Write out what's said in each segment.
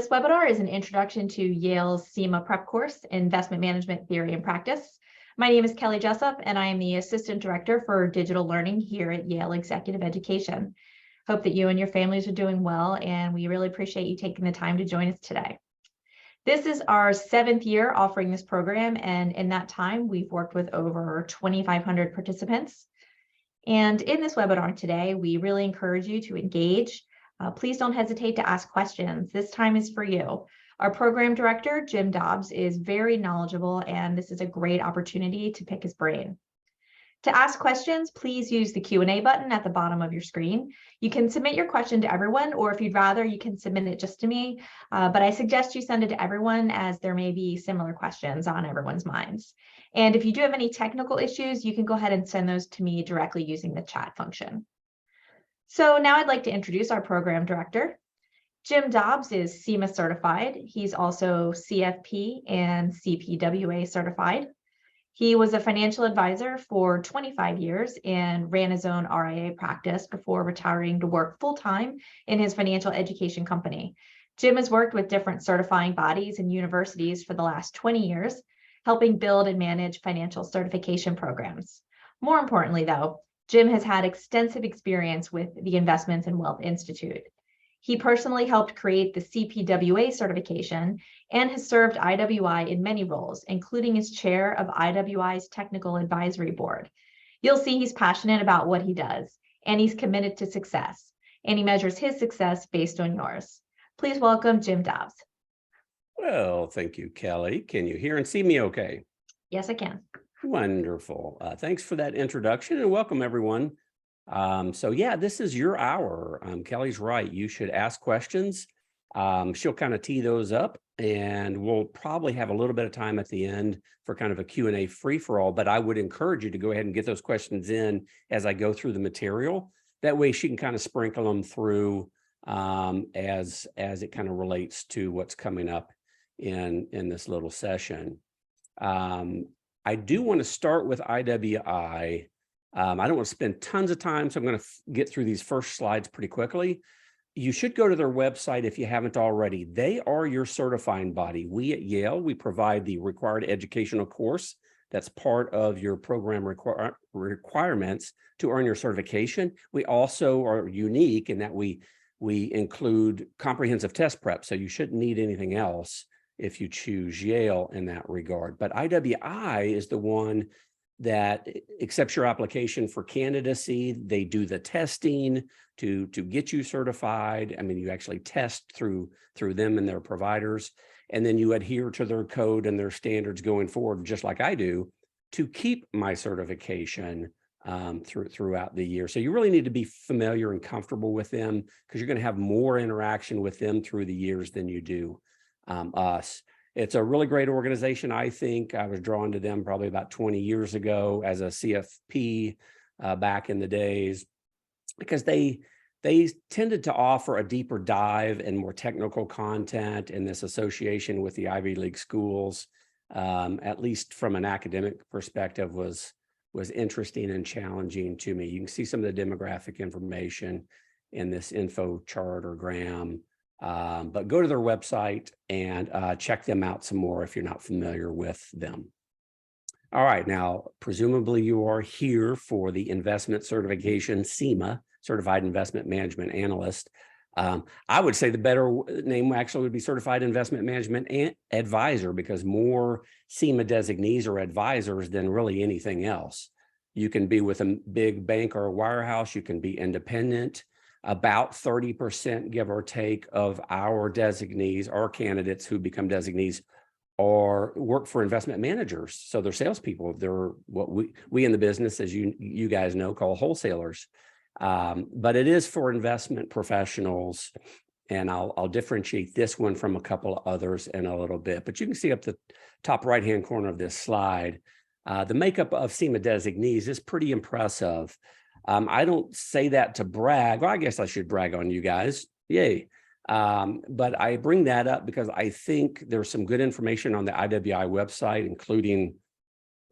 This webinar is an introduction to Yale's CIMA prep course, Investment Management Theory and Practice. My name is Kelly Jessup, and I am the Assistant Director for Digital Learning here at Yale Executive Education. Hope that you and your families are doing well, and we really appreciate you taking the time to join us today. This is our 7th year offering this program, and in that time, we've worked with over 2,500 participants. And in this webinar today, we really encourage you to engage. Please don't hesitate to ask questions. This time is for you. Our program director, Jim Dobbs, is very knowledgeable, and this is a great opportunity to pick his brain. To ask questions, please use the Q&A button at the bottom of your screen. You can submit your question to everyone, or if you'd rather, you can submit it just to me. But I suggest you send it to everyone, as there may be similar questions on everyone's minds. And if you do have any technical issues, you can go ahead and send those to me directly using the chat function. So now I'd like to introduce our program director. Jim Dobbs is CIMA certified. He's also CFP and CPWA certified. He was a financial advisor for 25 years and ran his own RIA practice before retiring to work full-time in his financial education company. Jim has worked with different certifying bodies and universities for the last 20 years, helping build and manage financial certification programs. More importantly, though, Jim has had extensive experience with the Investments and Wealth Institute. He personally helped create the CPWA certification and has served IWI in many roles, including as chair of IWI's Technical Advisory Board. You'll see he's passionate about what he does, and he's committed to success, and he measures his success based on yours. Please welcome Jim Dobbs. Well, thank you, Kelly. Can you hear and see me okay? Yes, I can. Wonderful. Thanks for that introduction, and welcome, everyone. So yeah, this is your hour. Kelly's right. You should ask questions. She'll kind of tee those up, and we'll probably have a little bit of time at the end for kind of a Q&A free-for-all, but I would encourage you to go ahead and get those questions in as I go through the material. That way she can kind of sprinkle them through as it kind of relates to what's coming up in this little session. I do want to start with IWI. I don't want to spend tons of time, so I'm going to get through these first slides pretty quickly. You should go to their website if you haven't already. They are your certifying body. We at Yale, we provide the required educational course that's part of your program requirements to earn your certification. We also are unique in that we include comprehensive test prep, so you shouldn't need anything else if you choose Yale in that regard. But IWI is the one that accepts your application for candidacy. They do the testing to get you certified. I mean, you actually test through them and their providers, and then you adhere to their code and their standards going forward, just like I do, to keep my certification throughout the year. So you really need to be familiar and comfortable with them, because you're going to have more interaction with them through the years than you do us. It's a really great organization. I think I was drawn to them probably about 20 years ago as a CFP back in the days, because they tended to offer a deeper dive and more technical content, in this association with the Ivy League schools, at least from an academic perspective, was interesting and challenging to me. You can see some of the demographic information in this info chart or gram. But go to their website and check them out some more if you're not familiar with them. All right, now, presumably you are here for the investment certification, CIMA, Certified Investment Management Analyst. I would say the better name actually would be Certified Investment Management Advisor, because more CIMA designees are advisors than really anything else. You can be with a big bank or a wirehouse, you can be independent. About 30%, give or take, of our designees, our candidates who become designees, work for investment managers. So they're salespeople. They're what we in the business, as you guys know, call wholesalers. But it is for investment professionals, and I'll differentiate this one from a couple of others in a little bit. But you can see up the top right-hand corner of this slide, the makeup of CIMA designees is pretty impressive. I don't say that to brag. Well, I guess I should brag on you guys. Yay. But I bring that up because I think there's some good information on the IWI website, including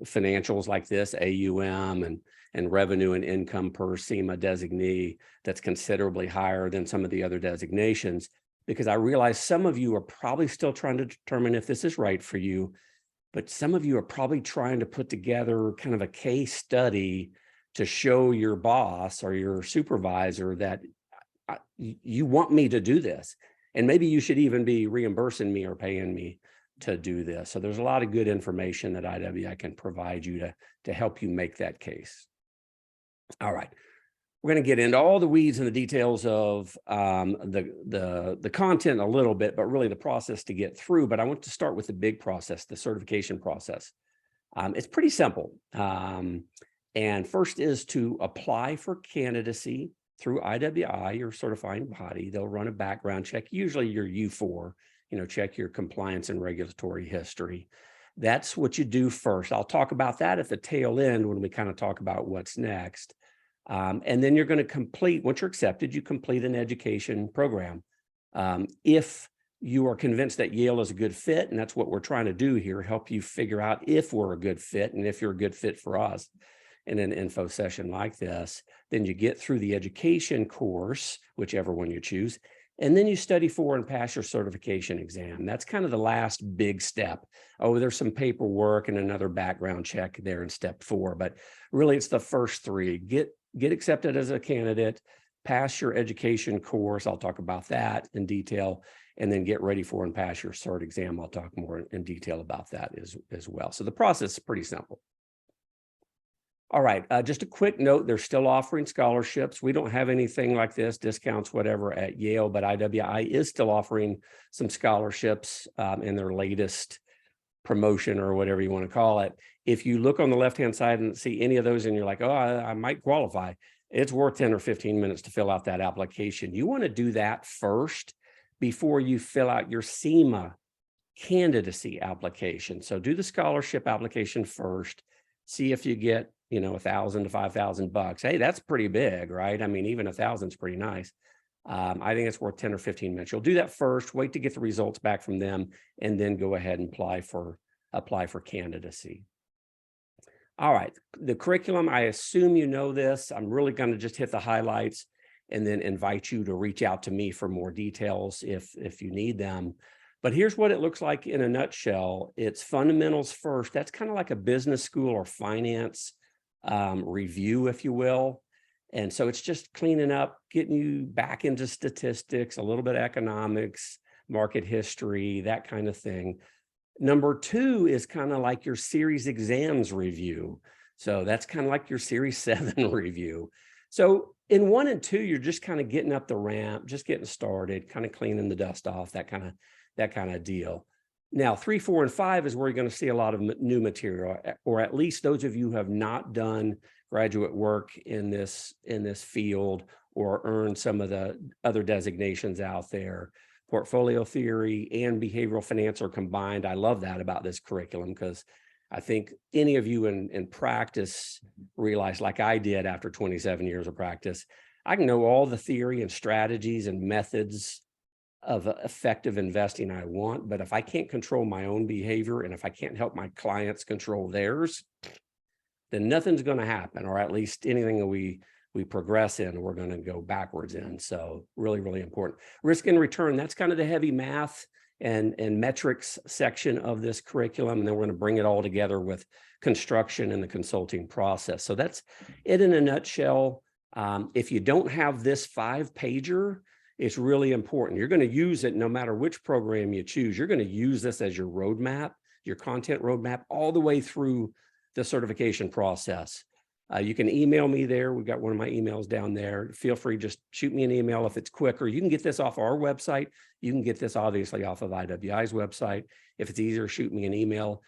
financials like this, AUM and revenue and income per CIMA designee, that's considerably higher than some of the other designations. because I realize some of you are probably still trying to determine if this is right for you, but some of you are probably trying to put together kind of a case study to show your boss or your supervisor that you want me to do this. And maybe you should even be reimbursing me or paying me to do this. So there's a lot of good information that IWI can provide you to help you make that case. All right. We're going to get into all the weeds and the details of the content a little bit, but really the process to get through. But I want to start with the big process, the certification process. It's pretty simple. And first is to apply for candidacy through IWI, your certifying body. They'll run a background check, usually your U4, check your compliance and regulatory history. That's what you do first. I'll talk about that at the tail end when we kind of talk about what's next. And then you're going to complete, once you're accepted, you complete an education program. If you are convinced that Yale is a good fit, and that's what we're trying to do here, help you figure out if we're a good fit and if you're a good fit for us in an info session like this, then you get through the education course, whichever one you choose, and then you study for and pass your certification exam. That's kind of the last big step. Oh, there's some paperwork and another background check there in step 4, but really it's the first 3. Get accepted as a candidate, pass your education course. I'll talk about that in detail, and then get ready for and pass your cert exam. I'll talk more in detail about that as well. So the process is pretty simple. All right, just a quick note, they're still offering scholarships. We don't have anything like this, discounts, whatever, at Yale, but IWI is still offering some scholarships in their latest promotion or whatever you want to call it. If you look on the left-hand side and see any of those and you're like, oh, I might qualify, it's worth 10 or 15 minutes to fill out that application. You want to do that first before you fill out your CIMA candidacy application. So do the scholarship application first, see if you get, $1,000 to $5,000. Hey, that's pretty big, right? I mean, even 1,000 is pretty nice. I think it's worth 10 or 15 minutes. You'll do that first, wait to get the results back from them, and then go ahead and apply for candidacy. All right, the curriculum, I assume you know this. I'm really going to just hit the highlights and then invite you to reach out to me for more details if you need them. But here's what it looks like in a nutshell. It's fundamentals first. That's kind of like a business school or finance review, if you will. And so it's just cleaning up, getting you back into statistics, a little bit of economics, market history, that kind of thing. Number 2 is kind of like your series exams review. So that's kind of like your series 7 review. So in 1 and 2, you're just kind of getting up the ramp, just getting started, kind of cleaning the dust off, that kind of deal. Now, 3, 4, and 5 is where you're going to see a lot of new material, or at least those of you who have not done graduate work in this field or earned some of the other designations out there. Portfolio theory and behavioral finance are combined. I love that about this curriculum, because I think any of you in practice realize, like I did after 27 years of practice, I can know all the theory and strategies and methods of effective investing I want, but if I can't control my own behavior and if I can't help my clients control theirs, then nothing's going to happen, or at least anything that we progress in, we're going to go backwards in. So really, really important. Risk and return, that's kind of the heavy math and metrics section of this curriculum. And then we're going to bring it all together with construction and the consulting process. So that's it in a nutshell. If you don't have this 5-pager, it's really important. You're going to use it no matter which program you choose. You're going to use this as your roadmap, your content roadmap, all the way through the certification process. You can email me there. We've got one of my emails down there. Feel free, just shoot me an email if it's quicker. You can get this off our website. You can get this obviously off of IWI's website. If it's easier, shoot me an email.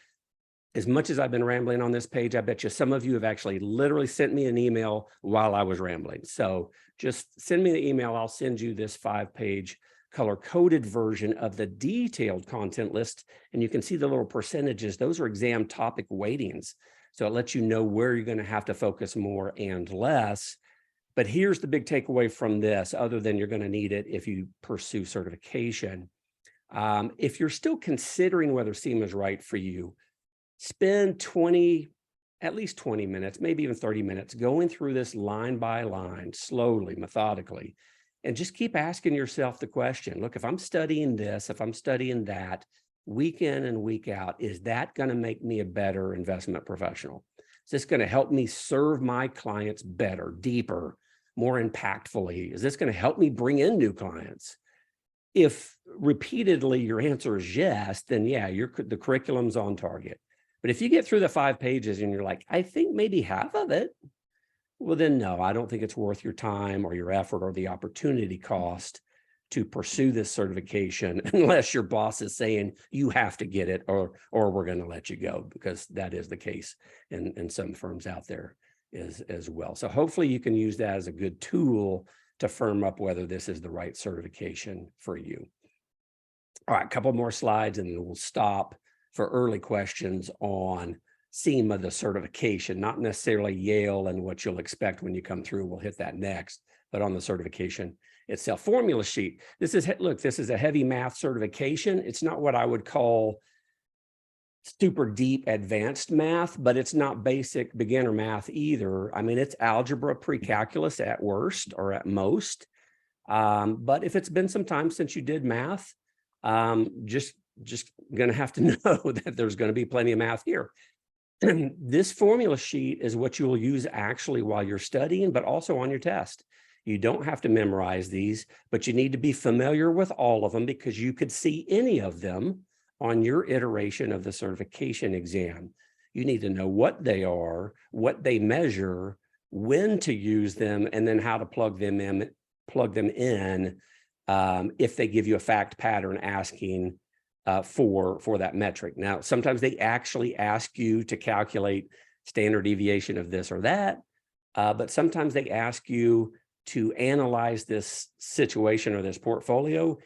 As much as I've been rambling on this page, I bet you some of you have actually literally sent me an email while I was rambling. So just send me the email. I'll send you this 5-page color-coded version of the detailed content list. And you can see the little percentages. Those are exam topic weightings. So it lets you know where you're going to have to focus more and less. But here's the big takeaway from this, other than you're going to need it if you pursue certification. If you're still considering whether CIMA is right for you, spend at least 20 minutes, maybe even 30 minutes, going through this line by line, slowly, methodically, And just keep asking yourself the question, look, if I'm studying this, if I'm studying that, week in and week out, is that going to make me a better investment professional? Is this going to help me serve my clients better, deeper, more impactfully? Is this going to help me bring in new clients? If repeatedly your answer is yes, then yeah, the curriculum's on target. But if you get through the 5 pages and you're like, I think maybe half of it, well, then no, I don't think it's worth your time or your effort or the opportunity cost to pursue this certification unless your boss is saying you have to get it or we're going to let you go, because that is the case in some firms out there as well. So hopefully you can use that as a good tool to firm up whether this is the right certification for you. All right, a couple more slides and then we'll stop for early questions on CIMA, the certification, not necessarily Yale and what you'll expect when you come through. We'll hit that next, but on the certification itself. Formula sheet. This is, look, this is a heavy math certification. It's not what I would call super deep advanced math, but it's not basic beginner math either. I mean, it's algebra pre-calculus at worst or at most. But if it's been some time since you did math, just going to have to know that there's going to be plenty of math here. This formula sheet is what you will use actually while you're studying, but also on your test. You don't have to memorize these, but you need to be familiar with all of them because you could see any of them on your iteration of the certification exam. You need to know what they are, what they measure, when to use them, and then how to plug them in if they give you a fact pattern asking for that metric. Now, sometimes they actually ask you to calculate standard deviation of this or that, but sometimes they ask you to analyze this situation or this portfolio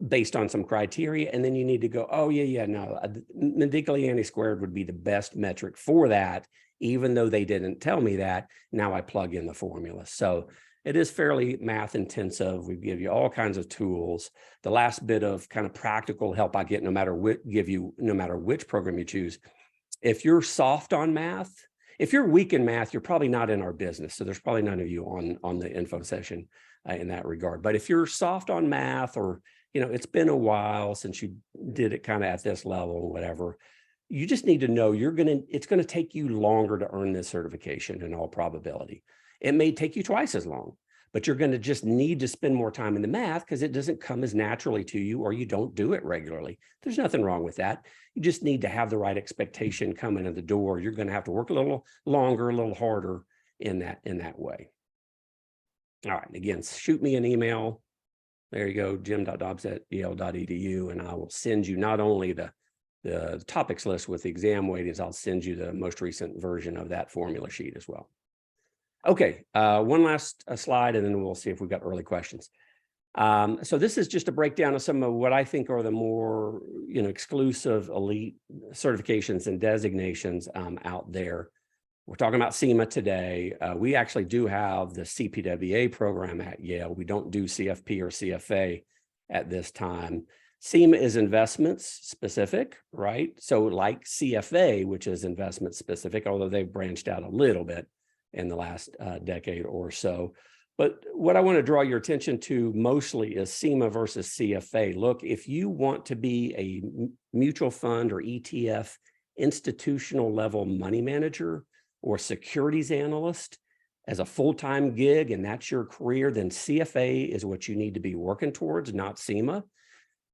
based on some criteria, and then you need to go, oh yeah, no, Modigliani squared would be the best metric for that, even though they didn't tell me that. Now I plug in the formula. So it is fairly math intensive. We give you all kinds of tools. The last bit of kind of practical help I get, no matter which program you choose. If you're soft on math, if you're weak in math, you're probably not in our business. So there's probably none of you on the info session in that regard. But if you're soft on math, or it's been a while since you did it kind of at this level or whatever, you just need to know it's going to take you longer to earn this certification in all probability. It may take you twice as long, but you're going to just need to spend more time in the math because it doesn't come as naturally to you, or you don't do it regularly. There's nothing wrong with that. You just need to have the right expectation coming in the door. You're going to have to work a little longer, a little harder in that way. All right. Again, shoot me an email. There you go, jim.dobbs@yale.edu, and I will send you not only the topics list with the exam weightings, I'll send you the most recent version of that formula sheet as well. Okay, one last slide, and then we'll see if we've got early questions. So this is just a breakdown of some of what I think are the more exclusive elite certifications and designations out there. We're talking about CIMA today. We actually do have the CPWA program at Yale. We don't do CFP or CFA at this time. CIMA is investments specific, right? So like CFA, which is investment specific, although they've branched out a little bit in the last decade or so. But what I want to draw your attention to mostly is CIMA versus CFA. Look, if you want to be a mutual fund or ETF institutional level money manager or securities analyst as a full-time gig, and that's your career, then CFA is what you need to be working towards, not CIMA.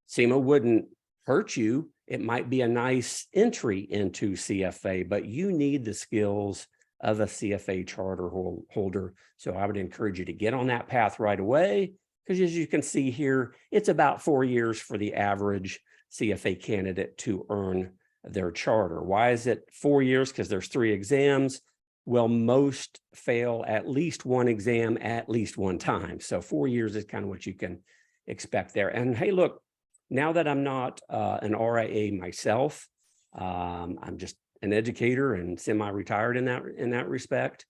CIMA wouldn't hurt you. It might be a nice entry into CFA, but you need the skills of a CFA charter holder. So I would encourage you to get on that path right away, because as you can see here, it's about 4 years for the average CFA candidate to earn their charter. Why is it 4 years? Because there's 3 exams. Well, most fail at least one exam at least one time. So 4 years is kind of what you can expect there. And hey, look, now that I'm not an RIA myself, I'm just an educator and semi-retired in that respect.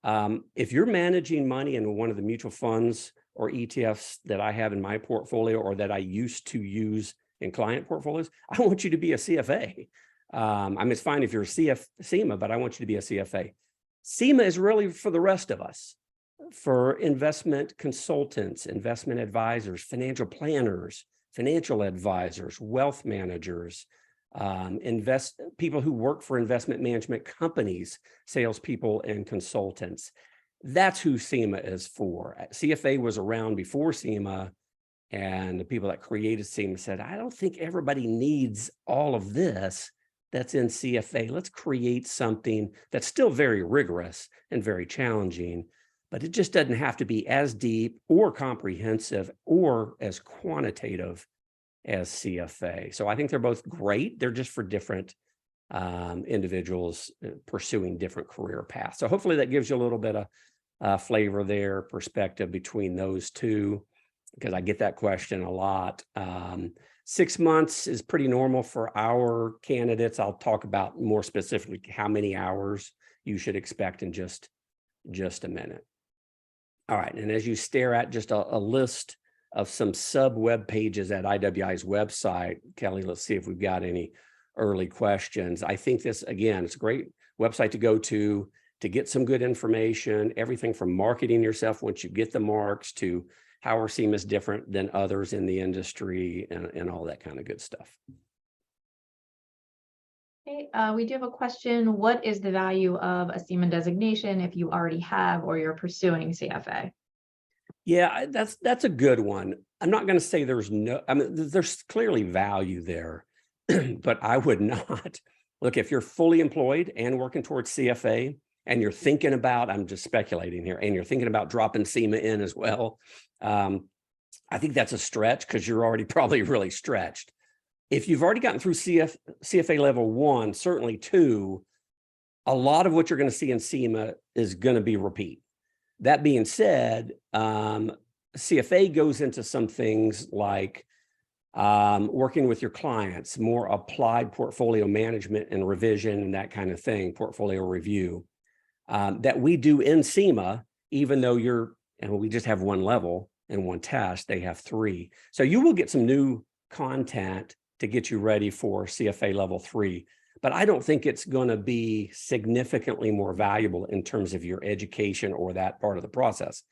If you're managing money in one of the mutual funds or ETFs that I have in my portfolio, or that I used to use in client portfolios, I want you to be a CFA. I mean, it's fine if you're a CIMA, but I want you to be a CFA. CIMA is really for the rest of us. for investment consultants, investment advisors, financial planners, financial advisors, wealth managers, people who work for investment management companies, salespeople and consultants. That's who CIMA is for. CFA was around before CIMA, and the people that created CIMA said, I don't think everybody needs all of this that's in CFA. Let's create something that's still very rigorous and very challenging, but it just doesn't have to be as deep or comprehensive or as quantitative as CFA. So I think they're both great. They're just for different individuals pursuing different career paths. So hopefully that gives you a little bit of flavor there, perspective between those two, because I get that question a lot. 6 months is pretty normal for our candidates. I'll talk about more specifically how many hours you should expect in just a minute. All right, and as you stare at just a list of some sub web pages at IWI's website, Kelly, let's see if we've got any early questions. I think this, again, it's a great website to go to get some good information, everything from marketing yourself once you get the marks to how our CIMA is different than others in the industry and all that kind of good stuff. Okay, we do have a question. What is the value of a CIMA designation if you already have or you're pursuing CFA? Yeah, that's a good one. I'm not going to say there's there's clearly value there, but I would not. Look, if you're fully employed and working towards CFA and you're thinking about, I'm just speculating here, and you're thinking about dropping CIMA in as well, I think that's a stretch because you're already probably really stretched. If you've already gotten through CFA level 1, certainly 2, a lot of what you're going to see in CIMA is going to be repeat. That being said, CFA goes into some things like working with your clients, more applied portfolio management and revision and that kind of thing, portfolio review, that we do in CIMA, even though we just have one level and one test, they have 3. So you will get some new content to get you ready for CFA level 3. But I don't think it's going to be significantly more valuable in terms of your education or that part of the process.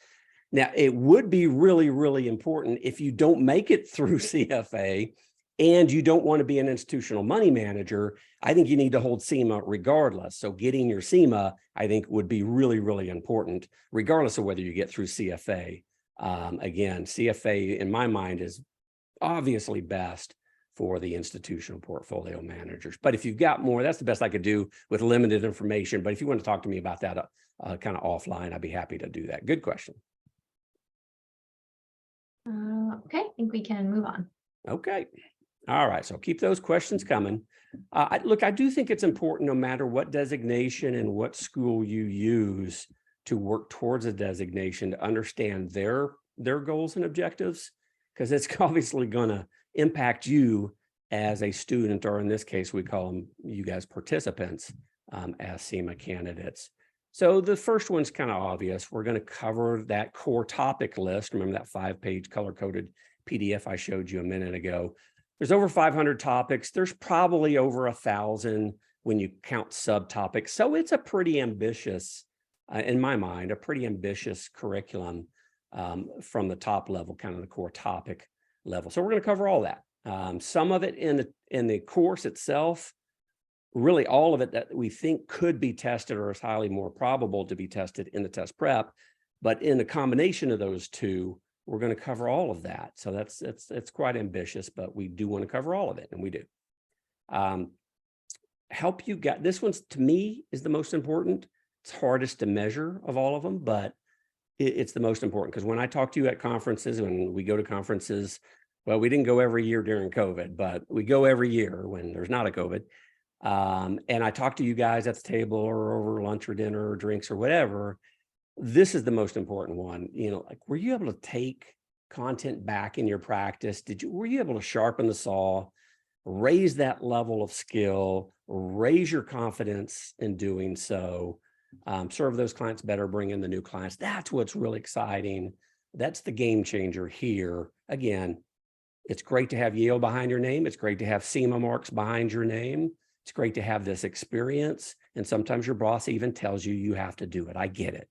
Now, it would be really, really important if you don't make it through CFA and you don't want to be an institutional money manager. I think you need to hold CIMA regardless. So getting your CIMA, I think, would be really, really important, regardless of whether you get through CFA. Again, CFA, in my mind, is obviously best for the institutional portfolio managers. But if you've got more, that's the best I could do with limited information. But if you want to talk to me about that kind of offline, I'd be happy to do that. Good question. Okay, I think we can move on. Okay. All right. So keep those questions coming. Look, I do think it's important, no matter what designation and what school you use to work towards a designation, to understand their goals and objectives, because it's obviously going to impact you as a student, or in this case, we call them, you guys, participants as CIMA candidates. So the first one's kind of obvious. We're going to cover that core topic list. Remember that 5-page color-coded PDF I showed you a minute ago? There's over 500 topics. There's probably over 1,000 when you count subtopics. So it's a pretty ambitious, in my mind, a pretty ambitious curriculum from the top level, kind of the core topic level. So we're going to cover all that. Some of it in the course itself, really all of it that we think could be tested or is highly more probable to be tested in the test prep. But in the combination of those two, we're going to cover all of that. So it's quite ambitious, but we do want to cover all of it, and we do. Help you get this one's, to me, is the most important. It's hardest to measure of all of them, but it's the most important, because when I talk to you at conferences, when we go to conferences, well, we didn't go every year during COVID, but we go every year when there's not a COVID. And I talk to you guys at the table or over lunch or dinner or drinks or whatever. This is the most important one. Like, were you able to take content back in your practice? Were you able to sharpen the saw, raise that level of skill, raise your confidence in doing so? Serve those clients better, bring in the new clients. That's what's really exciting. That's the game changer here. Again, it's great to have Yale behind your name. It's great to have CIMA marks behind your name. It's great to have this experience. And sometimes your boss even tells you you have to do it. I get it.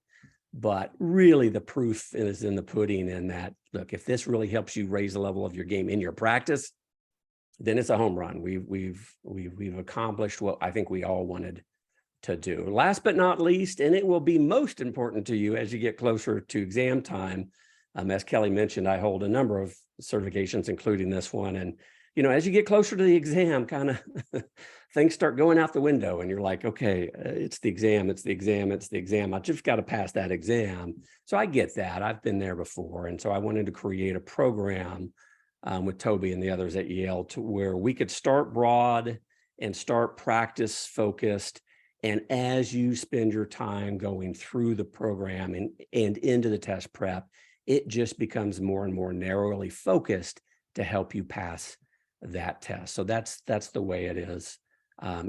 But really the proof is in the pudding, in that, look, if this really helps you raise the level of your game in your practice, then it's a home run. We've accomplished what I think we all wanted to do. Last but not least, and it will be most important to you as you get closer to exam time. As Kelly mentioned, I hold a number of certifications, including this one. And, as you get closer to the exam, kind of things start going out the window, and you're like, okay, it's the exam, it's the exam, it's the exam. I just got to pass that exam. So I get that. I've been there before. And so I wanted to create a program with Toby and the others at Yale to where we could start broad and start practice focused. And as you spend your time going through the program and into the test prep, it just becomes more and more narrowly focused to help you pass that test. So that's the way it is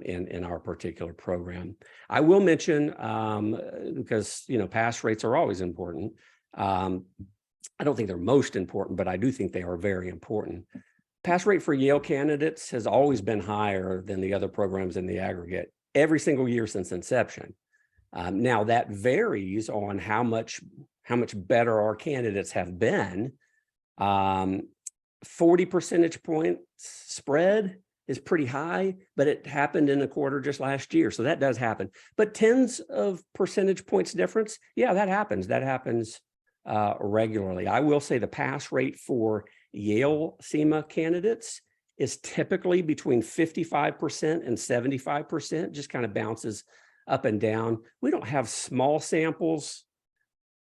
in our particular program. I will mention, because pass rates are always important. I don't think they're most important, but I do think they are very important. Pass rate for Yale candidates has always been higher than the other programs in the aggregate every single year since inception. Now that varies on how much better our candidates have been. 40 percentage points spread is pretty high, but it happened in a quarter just last year. So that does happen. But tens of percentage points difference, yeah, that happens. That happens regularly. I will say the pass rate for Yale CIMA candidates is typically between 55% and 75%, just kind of bounces up and down. We don't have small samples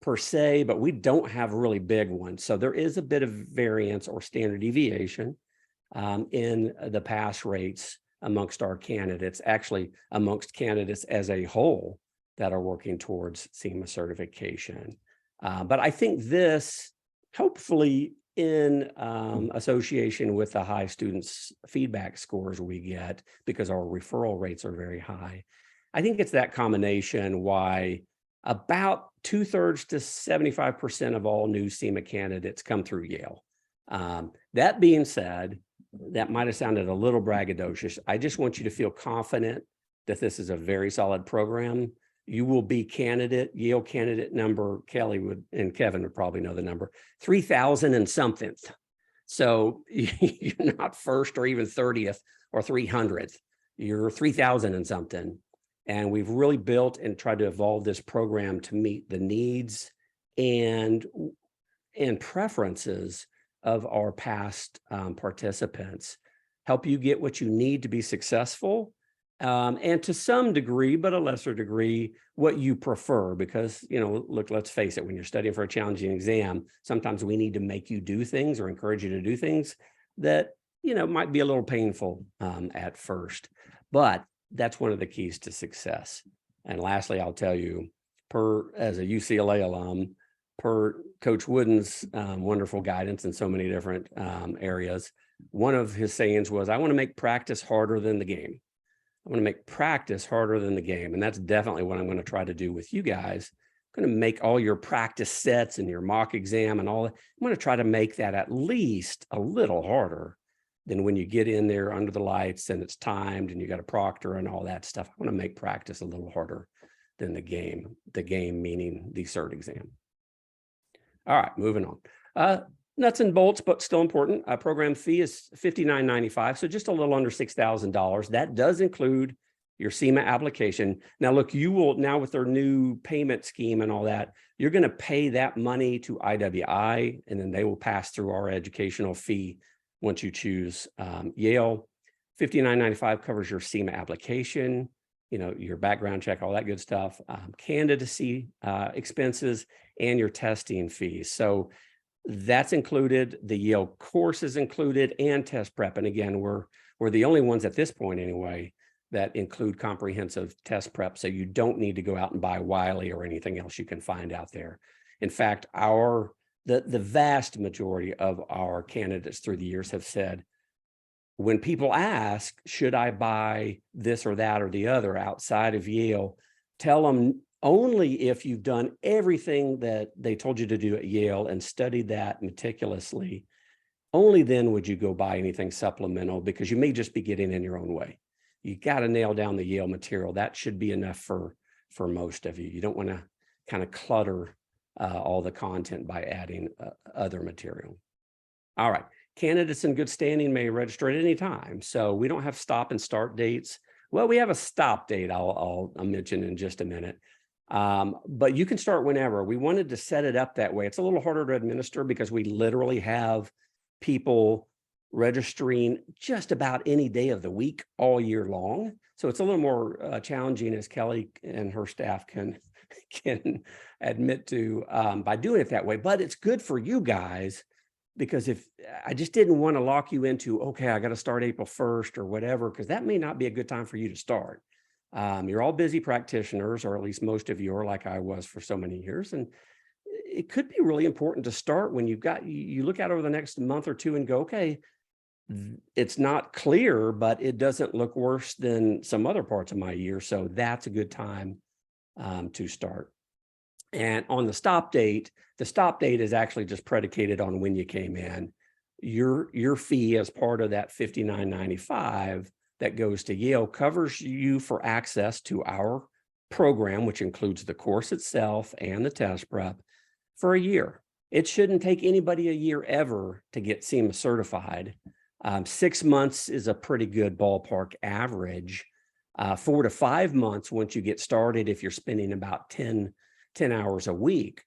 per se, but we don't have really big ones. So there is a bit of variance or standard deviation in the pass rates amongst our candidates, actually amongst candidates as a whole that are working towards CIMA certification. But I think this, hopefully in association with the high students' feedback scores we get, because our referral rates are very high, I think it's that combination why about 2/3 to 75% of all new CIMA candidates come through Yale. That being said, that might have sounded a little braggadocious. I just want you to feel confident that this is a very solid program. You will be Yale candidate number, Kelly would, and Kevin would probably know the number, 3,000 and something. So you're not first or even 30th or 300th. You're 3,000 and something. And we've really built and tried to evolve this program to meet the needs and preferences of our past participants, help you get what you need to be successful, and to some degree, but a lesser degree, what you prefer. Because, look, let's face it, when you're studying for a challenging exam, sometimes we need to make you do things or encourage you to do things that, might be a little painful at first. But that's one of the keys to success. And lastly, I'll tell you, as a UCLA alum, per Coach Wooden's wonderful guidance in so many different areas, one of his sayings was, I want to make practice harder than the game. I want to make practice harder than the game. And that's definitely what I'm going to try to do with you guys. I'm going to make all your practice sets and your mock exam and all that. I'm going to try to make that at least a little harder than when you get in there under the lights and it's timed and you got a proctor and all that stuff. I want to make practice a little harder than the game meaning the cert exam. All right, moving on. Nuts and bolts, but still important. Program fee is $59.95, so just a little under $6,000. That does include your CIMA application. Now, look, you will now, with their new payment scheme and all that, you're going to pay that money to IWI, and then they will pass through our educational fee once you choose Yale. $59.95 covers your CIMA application, your background check, all that good stuff, candidacy expenses, and your testing fees. So that's included. The Yale course is included, and test prep. And again, we're the only ones at this point anyway that include comprehensive test prep. So you don't need to go out and buy Wiley or anything else you can find out there. In fact, the vast majority of our candidates through the years have said, when people ask, should I buy this or that or the other outside of Yale, tell them only if you've done everything that they told you to do at Yale and studied that meticulously, only then would you go buy anything supplemental, because you may just be getting in your own way. You got to nail down the Yale material. That should be enough for most of you. You don't want to kind of clutter all the content by adding other material. All right, candidates in good standing may register at any time. So we don't have stop and start dates. Well, we have a stop date I'll mention in just a minute. But you can start whenever. We wanted to set it up that way. It's a little harder to administer because we literally have people registering just about any day of the week all year long. So it's a little more challenging, as Kelly and her staff can admit to, by doing it that way. But it's good for you guys, because if I just didn't want to lock you into, okay, I got to start April 1st or whatever, because that may not be a good time for you to start. You're all busy practitioners, or at least most of you are, like I was for so many years. And it could be really important to start when you look out over the next month or two and go, okay, it's not clear, but it doesn't look worse than some other parts of my year. So that's a good time to start. And on the stop date is actually just predicated on when you came in. Your fee as part of that $59.95 that goes to Yale covers you for access to our program, which includes the course itself and the test prep, for a year. It shouldn't take anybody a year ever to get CIMA certified. 6 months is a pretty good ballpark average. 4 to 5 months once you get started, if you're spending about 10 hours a week.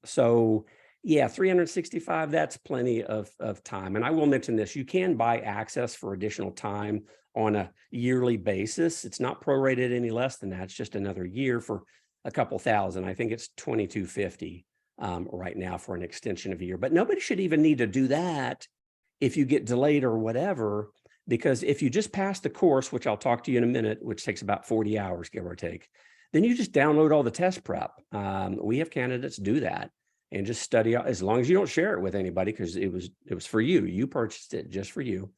So yeah, 365, that's plenty of time. And I will mention this, you can buy access for additional time on a yearly basis. It's not prorated any less than that. It's just another year for a couple thousand. I think it's $22.50 right now for an extension of a year. But nobody should even need to do that if you get delayed or whatever, because if you just pass the course, which I'll talk to you in a minute, which takes about 40 hours, give or take, then you just download all the test prep. We have candidates do that and just study out, as long as you don't share it with anybody, because it was for you. You purchased it just for you.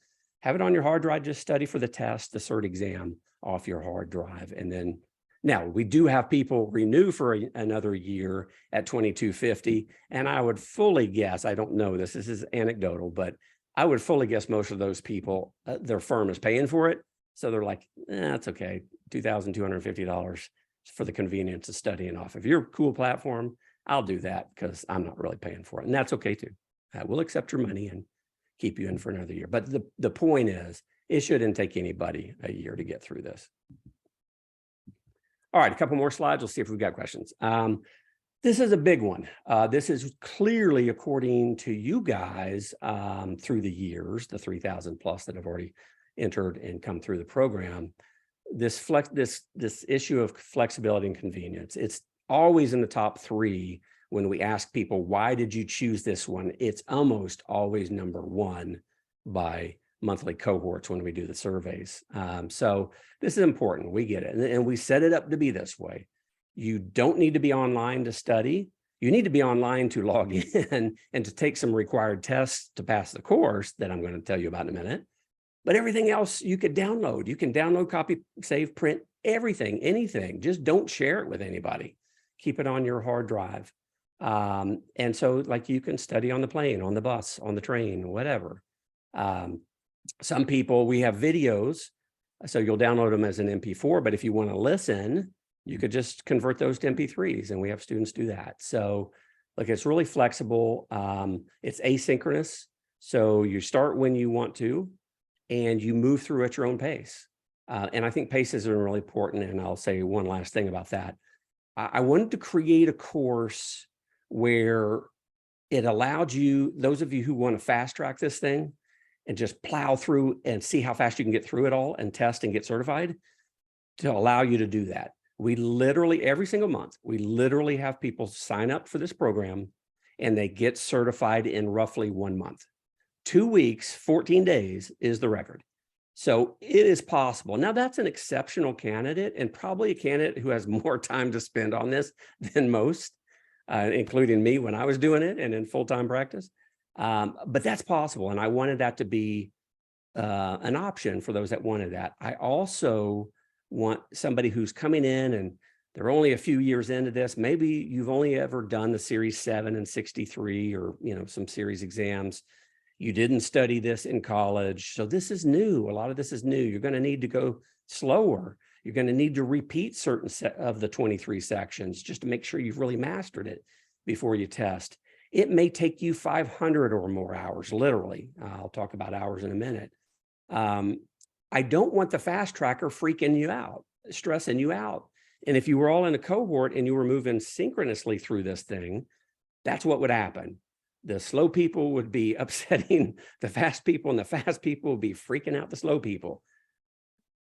Have it on your hard drive, just study for the test, the cert exam off your hard drive. And then, now we do have people renew for another year at $22.50. And I would fully guess, I don't know this is anecdotal, but I would fully guess most of those people, their firm is paying for it. So they're like, that's okay, $2,250 for the convenience of studying off. If you're a cool platform, I'll do that because I'm not really paying for it. And that's okay too. We'll accept your money and keep you in for another year. But the point is, it shouldn't take anybody a year to get through this. All right, a couple more slides. We'll see if we've got questions. This is a big one. This is clearly, according to you guys, through the years, the 3,000 plus that have already entered and come through the program, this issue of flexibility and convenience. It's always in the top 3 when we ask people, why did you choose this one? It's almost always number 1 by monthly cohorts when we do the surveys. So this is important. We get it. And we set it up to be this way. You don't need to be online to study. You need to be online to log in and to take some required tests to pass the course that I'm going to tell you about in a minute. But everything else you could download. You can download, copy, save, print, everything, anything. Just don't share it with anybody. Keep it on your hard drive. And so like you can study on the plane, on the bus, on the train, whatever. Some people, we have videos, so you'll download them as an MP4, but if you want to listen, you could just convert those to MP3s, and we have students do that. So look, it's really flexible. It's asynchronous. So you start when you want to, and you move through at your own pace. And I think paces are really important. And I'll say one last thing about that. I wanted to create a course where it allowed you, those of you who want to fast track this thing and just plow through and see how fast you can get through it all and test and get certified, to allow you to do that. We literally, every single month, we literally have people sign up for this program and they get certified in roughly 1 month. 2 weeks, 14 days is the record. So it is possible. Now that's an exceptional candidate, and probably a candidate who has more time to spend on this than most, including me when I was doing it and in full-time practice. But that's possible. And I wanted that to be an option for those that wanted that. I also want somebody who's coming in and they're only a few years into this. Maybe you've only ever done the Series 7 and 63 or, some series exams. You didn't study this in college. So this is new. A lot of this is new. You're going to need to go slower. You're going to need to repeat certain set of the 23 sections just to make sure you've really mastered it before you test. It may take you 500 or more hours, literally. I'll talk about hours in a minute. I don't want the fast tracker freaking you out, stressing you out. And if you were all in a cohort and you were moving synchronously through this thing, that's what would happen. The slow people would be upsetting the fast people, and the fast people would be freaking out the slow people.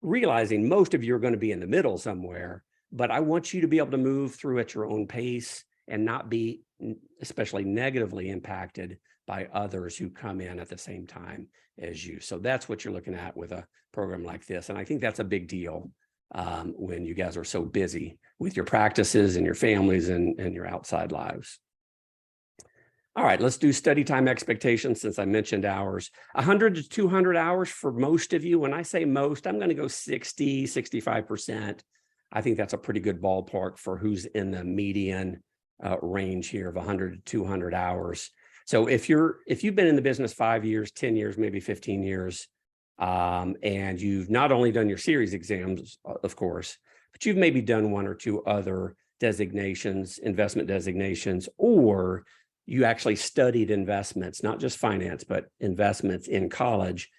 Realizing most of you are going to be in the middle somewhere, but I want you to be able to move through at your own pace and not be especially negatively impacted by others who come in at the same time as you. So that's what you're looking at with a program like this. And I think that's a big deal when you guys are so busy with your practices and your families and your outside lives. All right, let's do study time expectations since I mentioned hours. 100 to 200 hours for most of you. When I say most, I'm going to go 60, 65%. I think that's a pretty good ballpark for who's in the median range here of 100 to 200 hours. So if you've been in the business 5 years, 10 years, maybe 15 years, and you've not only done your series exams, of course, but you've maybe done one or two other designations, investment designations, or you actually studied investments, not just finance, but investments in college,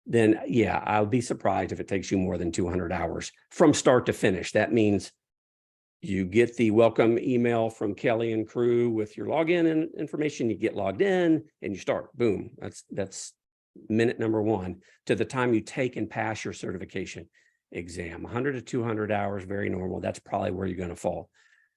then yeah, I'll be surprised if it takes you more than 200 hours from start to finish. That means you get the welcome email from Kelly and crew with your login information, you get logged in and you start, boom. That's minute number one to the time you take and pass your certification exam. 100 to 200 hours, very normal. That's probably where you're going to fall.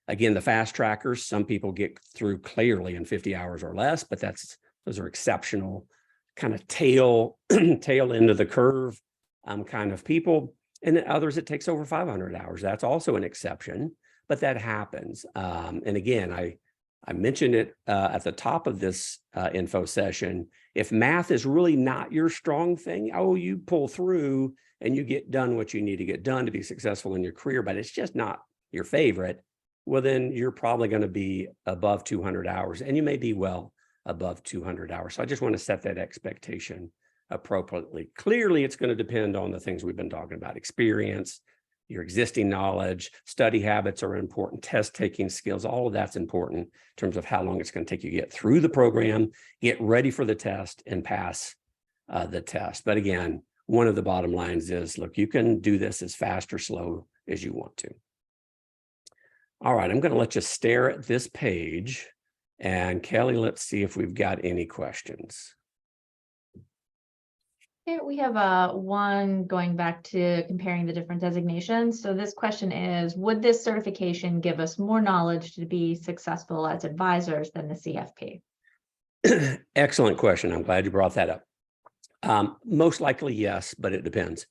Again, the fast trackers, some people get through clearly in 50 hours or less, but those are exceptional kind of tail end of the curve kind of people. And then others, it takes over 500 hours. That's also an exception, but that happens. And again, I mentioned it at the top of this info session. If math is really not your strong thing, you pull through and you get done what you need to get done to be successful in your career, but it's just not your favorite. Well, then you're probably going to be above 200 hours, and you may be well above 200 hours. So I just want to set that expectation appropriately. Clearly, it's going to depend on the things we've been talking about: experience, your existing knowledge, study habits are important, test taking skills, all of that's important in terms of how long it's going to take you to get through the program, get ready for the test, and pass the test. But again, one of the bottom lines is, look, you can do this as fast or slow as you want to. All right, I'm going to let you stare at this page. And Kelly, let's see if we've got any questions. Here we have one going back to comparing the different designations. So this question is, would this certification give us more knowledge to be successful as advisors than the CFP? Excellent question. I'm glad you brought that up. Most likely, yes, but it depends.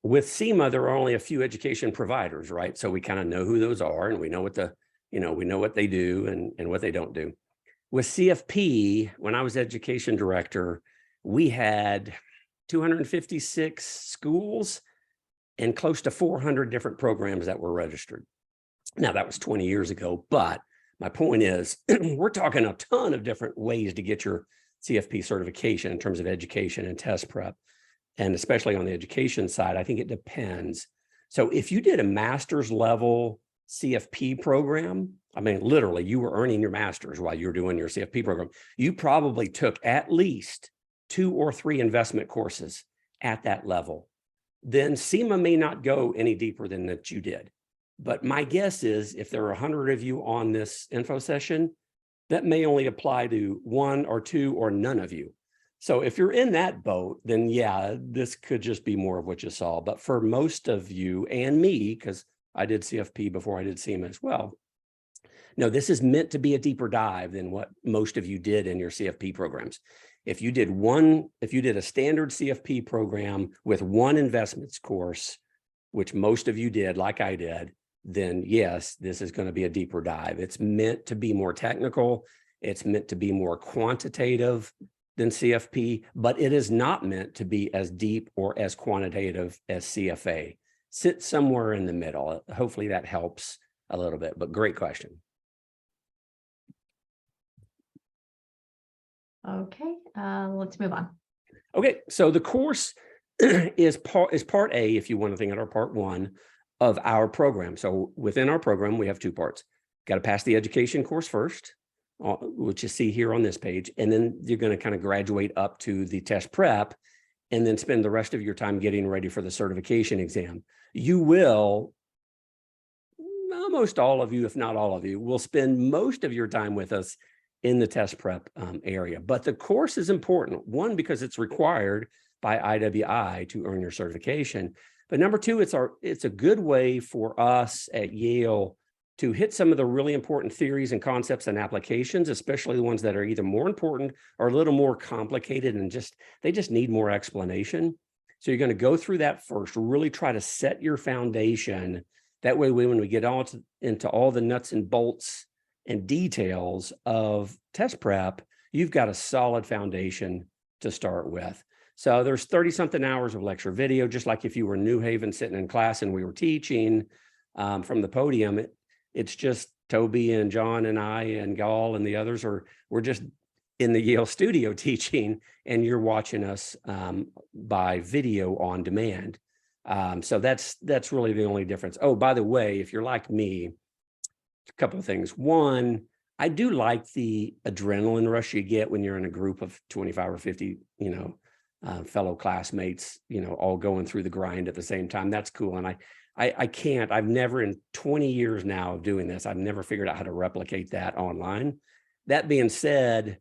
With CIMA, there are only a few education providers, right? So we kind of know who those are, and we know what we know what they do and what they don't do. With CFP, when I was education director, we had 256 schools and close to 400 different programs that were registered. Now, that was 20 years ago, but my point is, we're talking a ton of different ways to get your CFP certification in terms of education and test prep. And especially on the education side, I think it depends. So if you did a master's level CFP program, I mean, literally, you were earning your master's while you were doing your CFP program. You probably took at least 2 or 3 investment courses at that level. Then CIMA may not go any deeper than that you did. But my guess is if there are 100 of you on this info session, that may only apply to 1 or 2 or none of you. So if you're in that boat, then yeah, this could just be more of what you saw. But for most of you and me, because I did CFP before I did CIMA as well, no, this is meant to be a deeper dive than what most of you did in your CFP programs. If you did a standard CFP program with 1 investments course, which most of you did, like I did, then yes, this is going to be a deeper dive. It's meant to be more technical. It's meant to be more quantitative than CFP, but it is not meant to be as deep or as quantitative as CFA. Sit somewhere in the middle. Hopefully that helps a little bit, but great question. Okay, let's move on. Okay, so the course is part A, if you want to think of our part one of our program. So within our program, we have two parts. Got to pass the education course first, which you see here on this page, and then you're going to kind of graduate up to the test prep and then spend the rest of your time getting ready for the certification exam. You will, almost all of you, if not all of you, will spend most of your time with us in the test prep area. But the course is important, one, because it's required by IWI to earn your certification. But number two, it's a good way for us at Yale to hit some of the really important theories and concepts and applications, especially the ones that are either more important or a little more complicated and they just need more explanation. So you're going to go through that first, really try to set your foundation. That way, when we get on into all the nuts and bolts and details of test prep, you've got a solid foundation to start with. So there's 30-something hours of lecture video, just like if you were in New Haven sitting in class and we were teaching from the podium. It's just Toby and John and I and Gall and the others we're just in the Yale studio teaching, and you're watching us by video on demand. So that's really the only difference. Oh, by the way, if you're like me, a couple of things. One, I do like the adrenaline rush you get when you're in a group of 25 or 50, fellow classmates, all going through the grind at the same time. That's cool. And I've never, in 20 years now of doing this, I've never figured out how to replicate that online. That being said,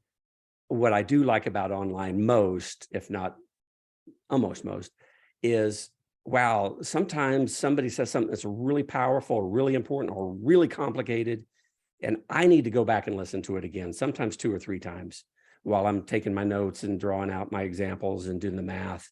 what I do like about online most, if not almost most, is, wow, sometimes somebody says something that's really powerful, really important, or really complicated, and I need to go back and listen to it again, sometimes 2 or 3 times, while I'm taking my notes and drawing out my examples and doing the math.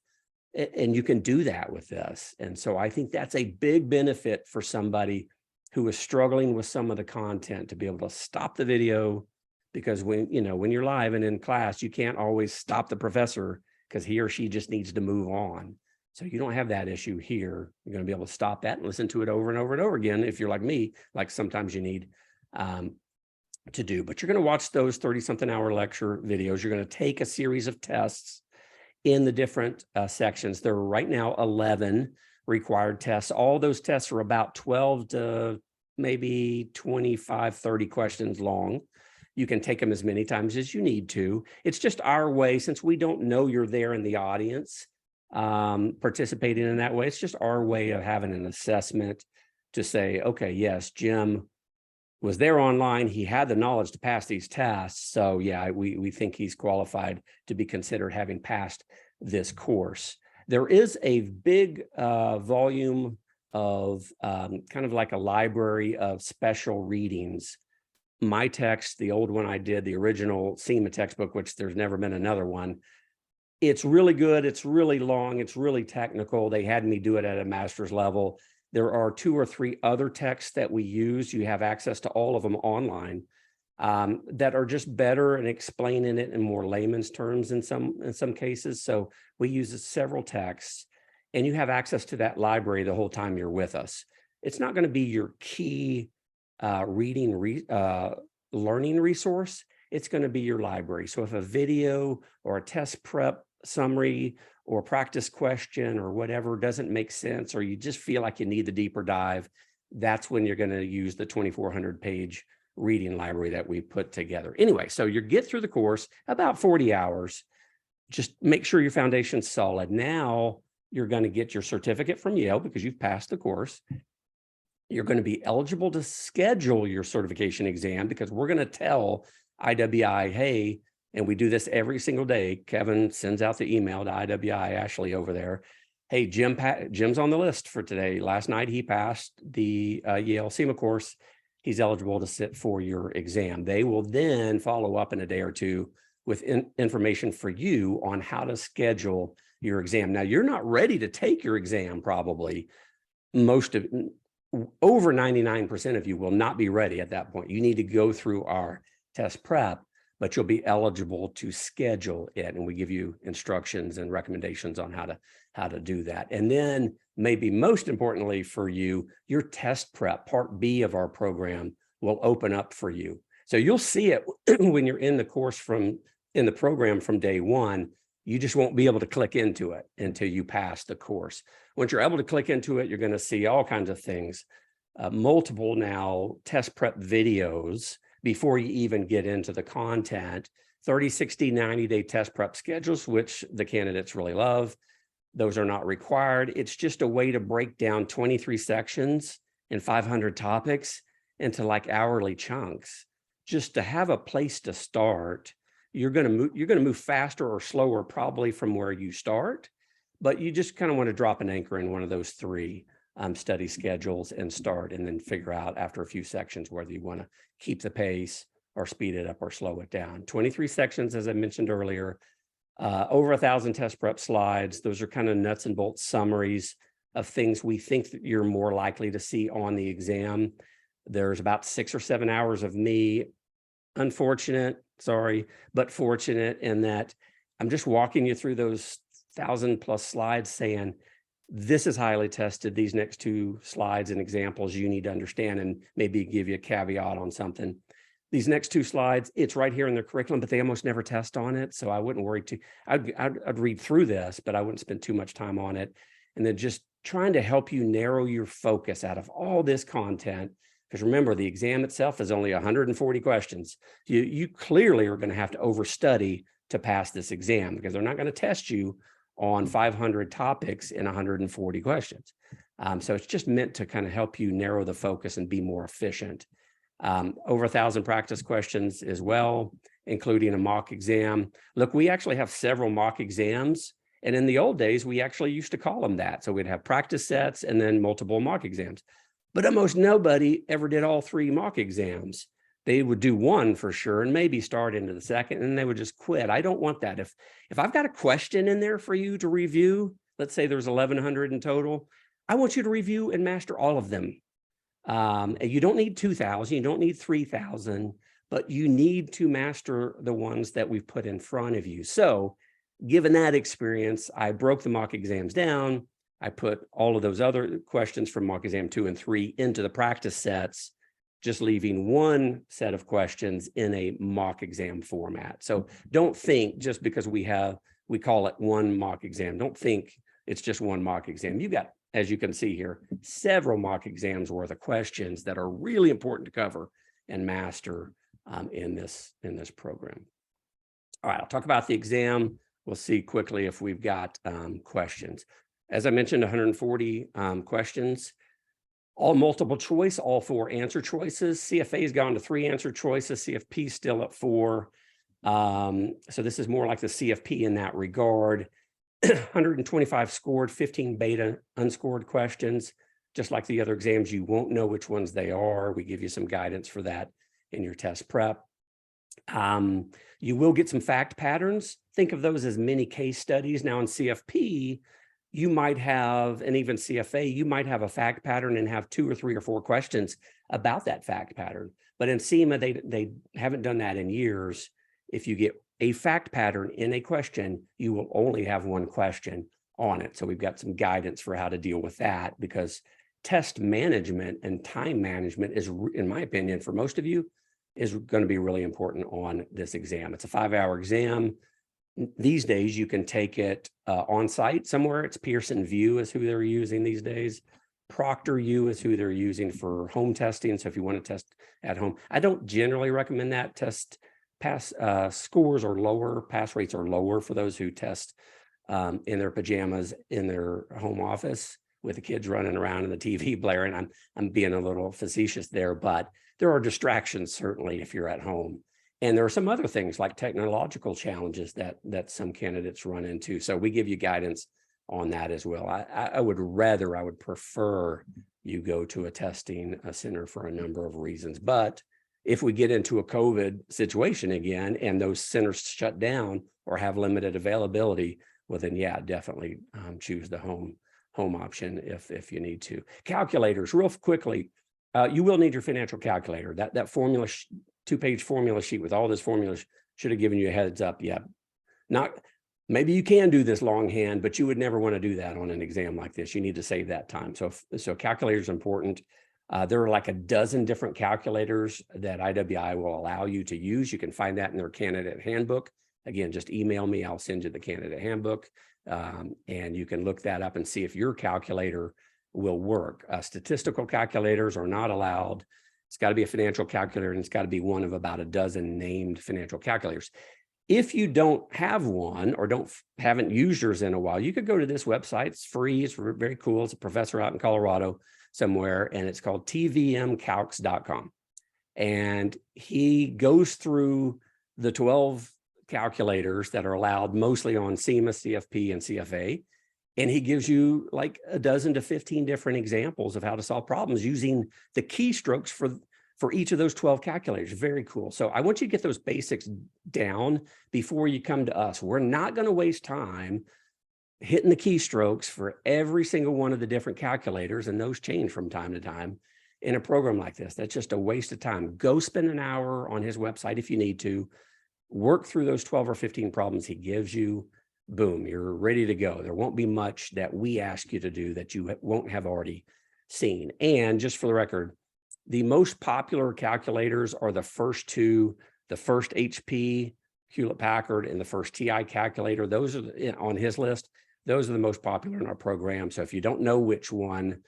And you can do that with this. And so I think that's a big benefit for somebody who is struggling with some of the content, to be able to stop the video, because when you're live and in class, you can't always stop the professor because he or she just needs to move on. So you don't have that issue here. You're going to be able to stop that and listen to it over and over and over again, if you're like me, like sometimes you need to do. But you're going to watch those 30-something hour lecture videos. You're going to take a series of tests in the different sections. There are right now 11 required tests. All those tests are about 12 to maybe 25, 30 questions long. You can take them as many times as you need to. It's just our way, since we don't know you're there in the audience participating in that way. It's just our way of having an assessment to say, okay, yes, Jim was there online. He had the knowledge to pass these tests. So yeah, we think he's qualified to be considered having passed this course. There is a big volume of kind of like a library of special readings. My text, the old one I did, the original CIMA textbook, which there's never been another one. It's really good. It's really long. It's really technical. They had me do it at a master's level. There are 2 or 3 other texts that we use. You have access to all of them online that are just better and explaining it in more layman's terms in some cases. So we use several texts, and you have access to that library the whole time you're with us. It's not going to be your key learning resource. It's going to be your library. So if a video or a test prep summary or practice question or whatever doesn't make sense, or you just feel like you need the deeper dive, that's when you're going to use the 2,400 page reading library that we put together. Anyway, so you get through the course, about 40 hours. Just make sure your foundation's solid. Now you're going to get your certificate from Yale because you've passed the course. You're going to be eligible to schedule your certification exam, because we're going to tell IWI, hey, and we do this every single day. Kevin sends out the email to IWI, Ashley over there. Hey, Jim's on the list for today. Last night he passed the Yale CIMA course. He's eligible to sit for your exam. They will then follow up in a day or two with information for you on how to schedule your exam. Now, you're not ready to take your exam, probably. Over 99% of you will not be ready at that point. You need to go through our test prep, but you'll be eligible to schedule it. And we give you instructions and recommendations on how to do that. And then maybe most importantly for you, your test prep, part B of our program, will open up for you. So you'll see it when you're in the course in the program from day one. you just won't be able to click into it until you pass the course. Once you're able to click into it, you're going to see all kinds of things, multiple now test prep videos before you even get into the content, 30, 60, 90-day test prep schedules, which the candidates really love. Those are not required. It's just a way to break down 23 sections and 500 topics into like hourly chunks, just to have a place to start. You're going to move faster or slower probably from where you start, but you just kind of want to drop an anchor in one of those three study schedules and start, and then figure out after a few sections whether you want to keep the pace or speed it up or slow it down. 23 sections, as I mentioned earlier, over 1,000 test prep slides. Those are kind of nuts and bolts summaries of things we think that you're more likely to see on the exam. There's about 6 or 7 hours of me, unfortunate, sorry, but fortunate in that I'm just walking you through those 1,000+ slides saying, this is highly tested. These next 2 slides and examples you need to understand, and maybe give you a caveat on something. These next 2 slides, it's right here in the curriculum, but they almost never test on it. So I wouldn't worry too. I'd read through this, but I wouldn't spend too much time on it. And then just trying to help you narrow your focus out of all this content. Because remember, the exam itself is only 140 questions. You clearly are going to have to overstudy to pass this exam, because they're not going to test you on 500 topics in 140 questions. So it's just meant to kind of help you narrow the focus and be more efficient. Over 1,000 practice questions as well, including a mock exam. Look, we actually have several mock exams. And in the old days, we actually used to call them that. So we'd have practice sets and then multiple mock exams. But almost nobody ever did all 3 mock exams. They would do one for sure and maybe start into the second, and they would just quit. I don't want that. If I've got a question in there for you to review, let's say there's 1,100 in total, I want you to review and master all of them. You don't need 2,000, you don't need 3,000, but you need to master the ones that we've put in front of you. So given that experience, I broke the mock exams down. I put all of those other questions from mock exam 2 and 3 into the practice sets, just leaving one set of questions in a mock exam format. So don't think just because we call it one mock exam, don't think it's just one mock exam. You've got, as you can see here, several mock exams worth of questions that are really important to cover and master in this program. All right, I'll talk about the exam. We'll see quickly if we've got questions. As I mentioned, 140 questions, all multiple choice, all 4 answer choices. CFA has gone to 3 answer choices, CFP still at 4. So this is more like the CFP in that regard. 125 scored, 15 beta unscored questions. Just like the other exams, you won't know which ones they are. We give you some guidance for that in your test prep. You will get some fact patterns. Think of those as mini case studies. Now in CFP, you might have, and even CFA, you might have a fact pattern and have 2 or 3 or 4 questions about that fact pattern. But in CIMA, they haven't done that in years. If you get a fact pattern in a question, you will only have 1 question on it. So we've got some guidance for how to deal with that, because test management and time management is, in my opinion, for most of you, is going to be really important on this exam. It's a 5-hour exam. These days, you can take it on site somewhere. It's Pearson VUE is who they're using these days. ProctorU is who they're using for home testing. So if you want to test at home, I don't generally recommend that. Pass scores are lower, pass rates are lower for those who test in their pajamas in their home office with the kids running around and the TV blaring. I'm being a little facetious there, but there are distractions certainly if you're at home. And there are some other things like technological challenges that some candidates run into. So we give you guidance on that as well. I would prefer you go to a testing center for a number of reasons. But if we get into a COVID situation again and those centers shut down or have limited availability, well then yeah, definitely choose the home option if you need to. Calculators, real quickly, you will need your financial calculator. That formula 2-page formula sheet with all this formulas should have given you a heads up. Yeah, maybe you can do this longhand, but you would never want to do that on an exam like this. You need to save that time. So calculator is important. There are like a dozen different calculators that IWI will allow you to use. You can find that in their candidate handbook again, just email me. I'll send you the candidate handbook, and you can look that up and see if your calculator will work. Statistical calculators are not allowed. It's got to be a financial calculator, and it's got to be one of about a dozen named financial calculators. If you don't have one or haven't used yours in a while, you could go to this website. It's free. It's very cool. It's a professor out in Colorado somewhere, and it's called tvmcalcs.com. And he goes through the 12 calculators that are allowed mostly on CIMA, CFP, and CFA. And he gives you like a dozen to 15 different examples of how to solve problems using the keystrokes for each of those 12 calculators. Very cool. So I want you to get those basics down before you come to us. We're not going to waste time hitting the keystrokes for every single one of the different calculators, and those change from time to time in a program like this. That's just a waste of time. Go spend an hour on his website if you need to. Work through those 12 or 15 problems he gives you. Boom, you're ready to go. There won't be much that we ask you to do that you won't have already seen. And just for the record, the most popular calculators are the first two, the first HP, Hewlett-Packard, and the first TI calculator. Those are on his list. Those are the most popular in our program. So if you don't know which one,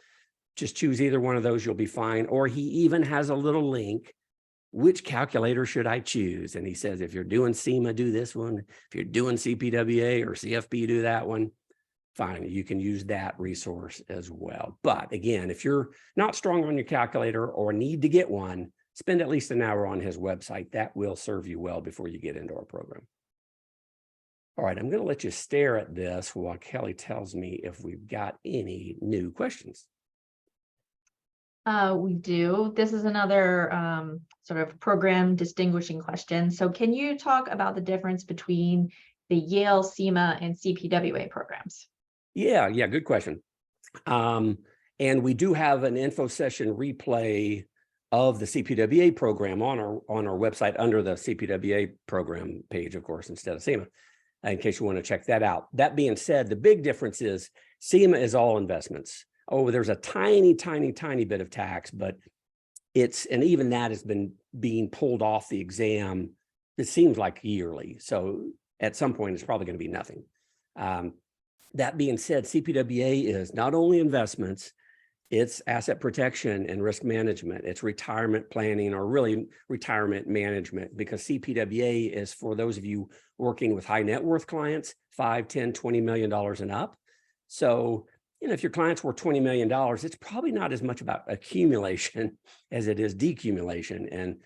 just choose either one of those, you'll be fine. Or he even has a little link. Which calculator should I choose? And he says, if you're doing CIMA, do this one. If you're doing CPWA or CFP, do that one. Fine, you can use that resource as well. But again, if you're not strong on your calculator or need to get one, spend at least an hour on his website. That will serve you well before you get into our program. All right, I'm going to let you stare at this while Kelly tells me if we've got any new questions. We do. This is another sort of program distinguishing question. So can you talk about the difference between the Yale, CIMA, and CPWA programs? Yeah, good question. And we do have an info session replay of the CPWA program on our website under the CPWA program page, of course, instead of CIMA, in case you want to check that out. That being said, the big difference is CIMA is all investments. Oh, there's a tiny bit of tax, but and even that has been being pulled off the exam. It seems like yearly. So at some point, it's probably going to be nothing. That being said, CPWA is not only investments, it's asset protection and risk management. It's retirement planning, or really retirement management, because CPWA is for those of you working with high net worth clients, $5, $10, $20 million and up. So if your clients were $20 million, it's probably not as much about accumulation as it is decumulation and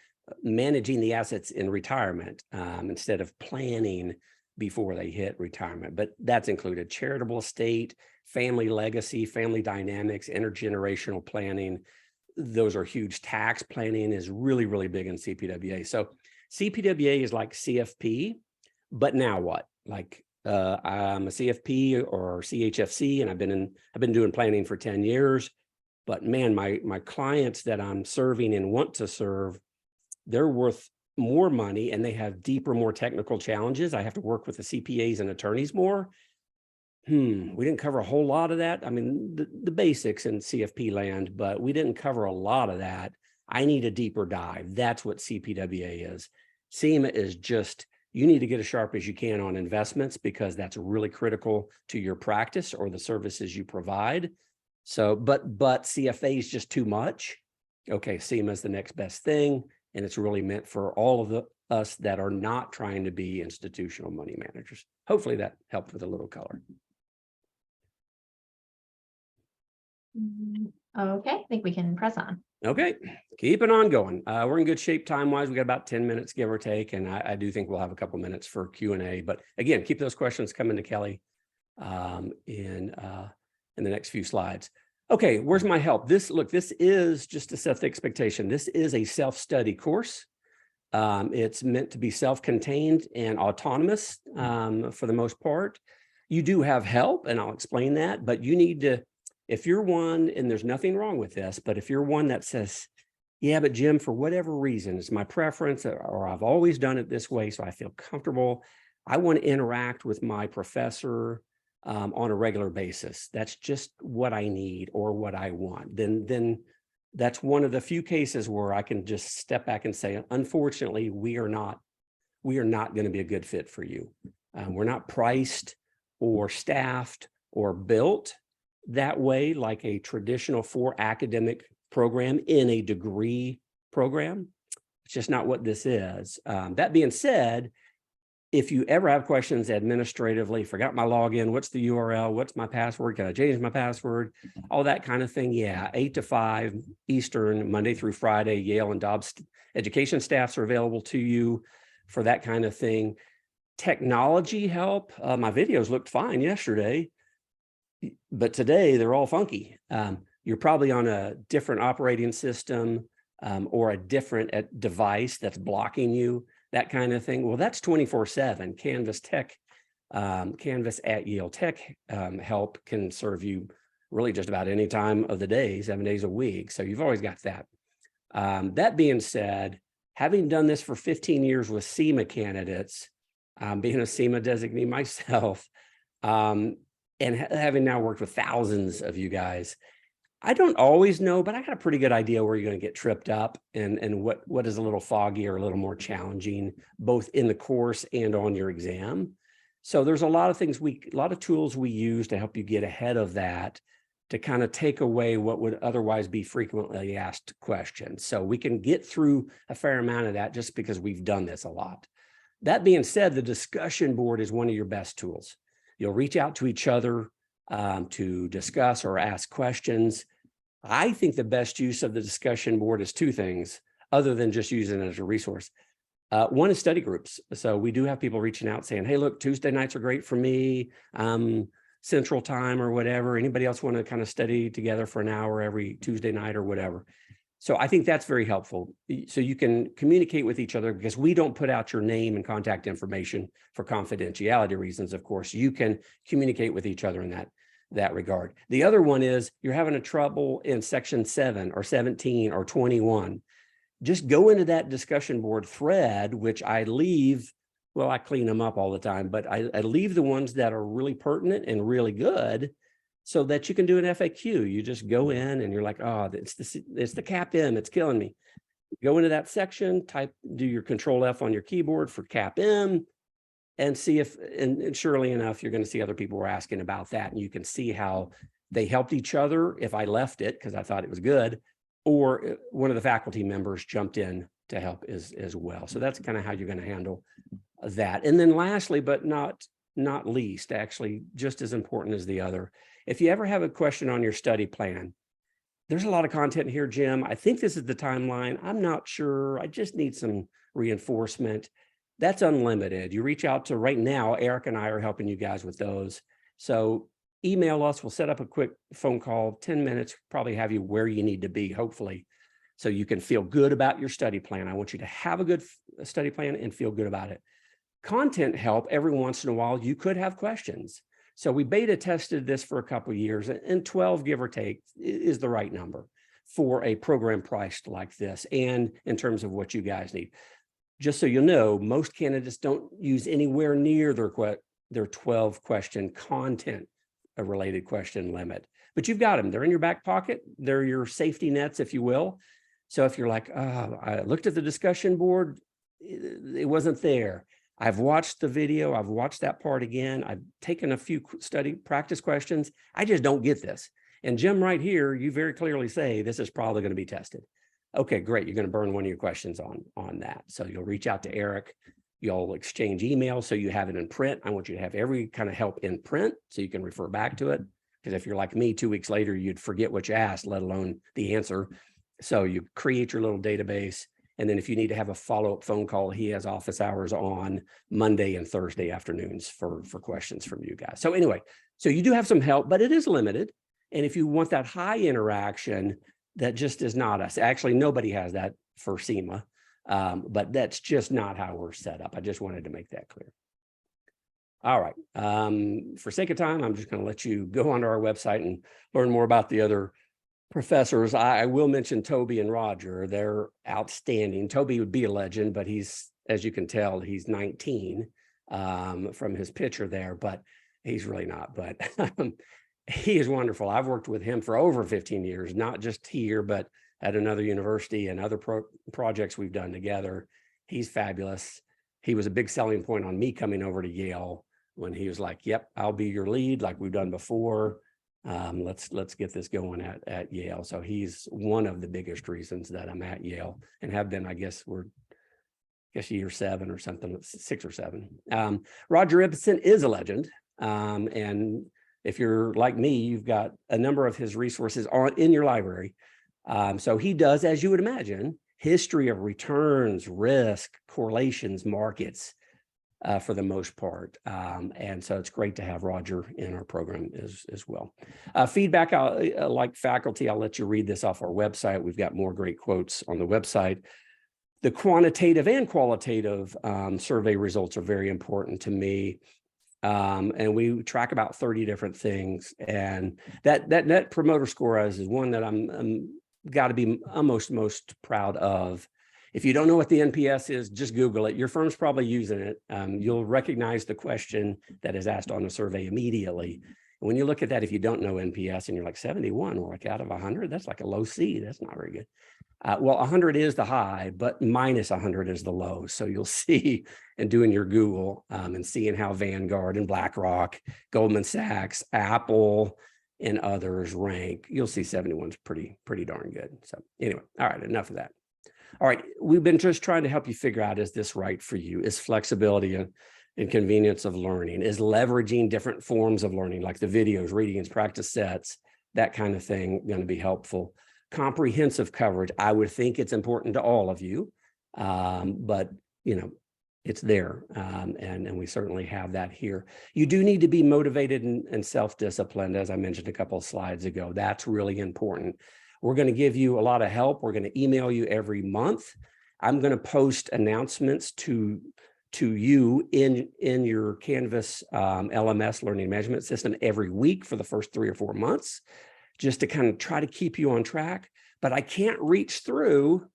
managing the assets in retirement instead of planning before they hit retirement. But that's included charitable estate, family legacy, family dynamics, intergenerational planning. Those are huge. Tax planning is really, really big in CPWA. So CPWA is like CFP, but now what? Like I'm a CFP or CHFC, and I've been doing planning for 10 years. But man, my clients that I'm serving and want to serve, they're worth more money and they have deeper, more technical challenges. I have to work with the CPAs and attorneys more. We didn't cover a whole lot of that. I mean, the basics in CFP land, but we didn't cover a lot of that. I need a deeper dive. That's what CPWA is. CIMA is just, you need to get as sharp as you can on investments because that's really critical to your practice or the services you provide. So, but CFA is just too much. Okay, CIMA is the next best thing. And it's really meant for all of us that are not trying to be institutional money managers. Hopefully that helped with a little color. Okay, I think we can press on. Okay, keeping on going. We're in good shape time-wise. We got about 10 minutes, give or take, and I do think we'll have a couple minutes for Q&A. But again, keep those questions coming to Kelly in the next few slides. Okay, where's my help? This is just to set the expectation. This is a self-study course. It's meant to be self-contained and autonomous for the most part. You do have help, and I'll explain that, but you need to, if you're one, and there's nothing wrong with this, but if you're one that says, yeah, but Jim, for whatever reason, it's my preference, or I've always done it this way, so I feel comfortable, I want to interact with my professor on a regular basis. That's just what I need or what I want. Then that's one of the few cases where I can just step back and say, unfortunately, we are not we are not going to be a good fit for you. We're not priced or staffed or built that way like a traditional 4 academic program in a degree program. It's just not what this is. That being said, if you ever have questions administratively, forgot my login, what's the URL, what's my password, can I change my password, all that kind of thing, yeah, 8 to 5 Eastern, Monday through Friday, Yale and Dobbs education staffs are available to you for that kind of thing. Technology help, my videos looked fine yesterday, but today they're all funky. You're probably on a different operating system or a different device that's blocking you, that kind of thing. Well, that's 24/7. Canvas Tech, Canvas at Yale Tech help can serve you really just about any time of the day, 7 days a week. So you've always got that. That being said, having done this for 15 years with CIMA candidates, being a CIMA designee myself, and having now worked with thousands of you guys, I don't always know, but I got a pretty good idea where you're going to get tripped up and what is a little foggy or a little more challenging, both in the course and on your exam. So there's a lot of things a lot of tools we use to help you get ahead of that, to kind of take away what would otherwise be frequently asked questions. So we can get through a fair amount of that just because we've done this a lot. That being said, the discussion board is one of your best tools. You'll reach out to each other to discuss or ask questions. I think the best use of the discussion board is 2 things, other than just using it as a resource. One is study groups. So we do have people reaching out saying, hey, look, Tuesday nights are great for me, Central Time or whatever. Anybody else want to kind of study together for an hour every Tuesday night or whatever? So I think that's very helpful. So you can communicate with each other, because we don't put out your name and contact information for confidentiality reasons. Of course, you can communicate with each other in that regard. The other one is you're having a trouble in section 7 or 17 or 21. Just go into that discussion board thread, which I leave, well, I clean them up all the time, but I leave the ones that are really pertinent and really good, so that you can do an FAQ. You just go in and you're like, oh, it's the CAP-M, it's killing me. Go into that section, do your Control F on your keyboard for CAP-M, and see if, and surely enough, you're going to see other people were asking about that, and you can see how they helped each other if I left it because I thought it was good, or one of the faculty members jumped in to help as well. So that's kind of how you're going to handle that. And then lastly, but not least, actually just as important as the other, if you ever have a question on your study plan, there's a lot of content here, Jim. I think this is the timeline. I'm not sure. I just need some reinforcement. That's unlimited. You reach out to, right now, Eric and I are helping you guys with those. So email us. We'll set up a quick phone call, 10 minutes, probably have you where you need to be, hopefully, so you can feel good about your study plan. I want you to have a good study plan and feel good about it. Content help, every once in a while, you could have questions. So we beta tested this for a couple of years, and 12, give or take, is the right number for a program priced like this, and in terms of what you guys need. Just so you know, most candidates don't use anywhere near their 12 question content related question limit, but you've got them. They're in your back pocket. They're your safety nets, if you will. So if you're like, oh, I looked at the discussion board, it wasn't there. I've watched the video. I've watched that part again. I've taken a few practice questions. I just don't get this. And Jim, right here, you very clearly say this is probably going to be tested. Okay, great. You're going to burn one of your questions on that. So you'll reach out to Eric. You'll exchange emails so you have it in print. I want you to have every kind of help in print so you can refer back to it. Because if you're like me, 2 weeks later, you'd forget what you asked, let alone the answer. So you create your little database. And then if you need to have a follow-up phone call, he has office hours on Monday and Thursday afternoons for questions from you guys. So anyway, so you do have some help, but it is limited. And if you want that high interaction, that just is not us. Actually, nobody has that for CIMA, but that's just not how we're set up. I just wanted to make that clear. All right. For sake of time, I'm just going to let you go onto our website and learn more about the other professors. I will mention Toby and Roger. They're outstanding. Toby would be a legend, but he's, as you can tell, he's 19 from his picture there, but he's really not. But he is wonderful. I've worked with him for over 15 years, not just here, but at another university and other projects we've done together. He's fabulous. he was a big selling point on me coming over to Yale when he was like, yep, I'll be your lead like we've done before. Let's get this going at Yale. So he's one of the biggest reasons that I'm at Yale and have been, I guess year 7 or something, 6 or 7. Roger Ibsen is a legend. And if you're like me, you've got a number of his resources in your library. So he does, as you would imagine, history of returns, risk, correlations, markets, for the most part. And so it's great to have Roger in our program as well. Feedback, like faculty, I'll let you read this off our website. We've got more great quotes on the website. The quantitative and qualitative survey results are very important to me. And we track about 30 different things. And that net promoter score is one that I'm got to be almost most proud of. If you don't know what the NPS is, just Google it. Your firm's probably using it. You'll recognize the question that is asked on the survey immediately. And when you look at that, if you don't know NPS and you're like 71, or like out of 100, that's like a low C. That's not very good. Well, 100 is the high, but minus 100 is the low. So you'll see in doing your Google and seeing how Vanguard and BlackRock, Goldman Sachs, Apple, and others rank, you'll see 71's pretty darn good. So anyway, all right, enough of that. All right, we've been just trying to help you figure out, is this right for you? Is flexibility and convenience of learning, is leveraging different forms of learning, like the videos, readings, practice sets, that kind of thing, going to be helpful? Comprehensive coverage, I would think it's important to all of you, but it's there, and we certainly have that here. You do need to be motivated and self-disciplined, as I mentioned a couple of slides ago. That's really important. We're going to give you a lot of help. We're going to email you every month. I'm going to post announcements to you in your Canvas LMS learning management system every week for the first 3 or 4 months, just to kind of try to keep you on track. But I can't reach through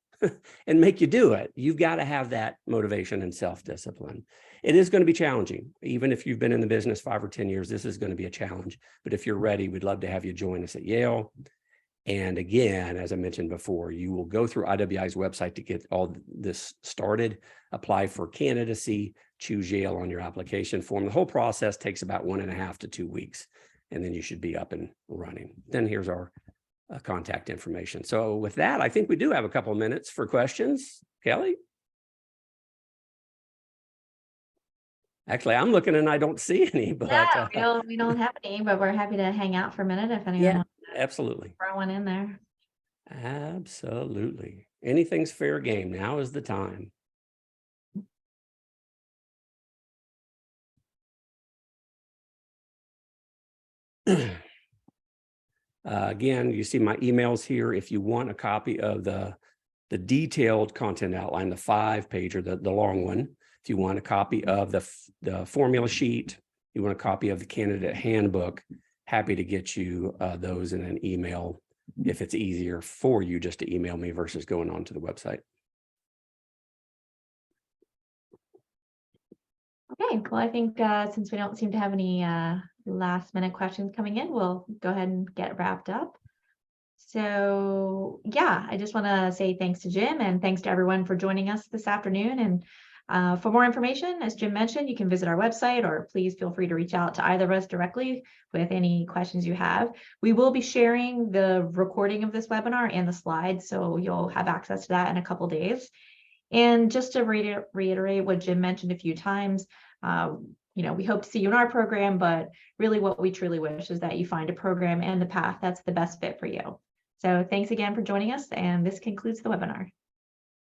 and make you do it. You've got to have that motivation and self-discipline. It is going to be challenging. Even if you've been in the business 5 or 10 years, this is going to be a challenge. But if you're ready, we'd love to have you join us at Yale. And again, as I mentioned before, you will go through IWI's website to get all this started, apply for candidacy, choose Yale on your application form. The whole process takes about 1.5 to 2 weeks, and then you should be up and running. Then here's our contact information. So with that, I think we do have a couple of minutes for questions. Kelly? Actually, I'm looking and I don't see any, but we don't have any, but we're happy to hang out for a minute if anyone wants to absolutely throw one in there. Absolutely. Anything's fair game. Now is the time. Again, you see my emails here. If you want a copy of the detailed content outline, the 5-pager, the long one, if you want a copy of the formula sheet, you want a copy of the candidate handbook, happy to get you those in an email if it's easier for you just to email me versus going on to the website. Okay, well, I think since we don't seem to have any last minute questions coming in, we'll go ahead and get wrapped up. So yeah, I just want to say thanks to Jim and thanks to everyone for joining us this afternoon. And for more information, as Jim mentioned, you can visit our website, or please feel free to reach out to either of us directly with any questions you have. We will be sharing the recording of this webinar and the slides, so you'll have access to that in a couple days. And just to reiterate what Jim mentioned a few times, we hope to see you in our program, but really what we truly wish is that you find a program and the path that's the best fit for you. So thanks again for joining us, and this concludes the webinar.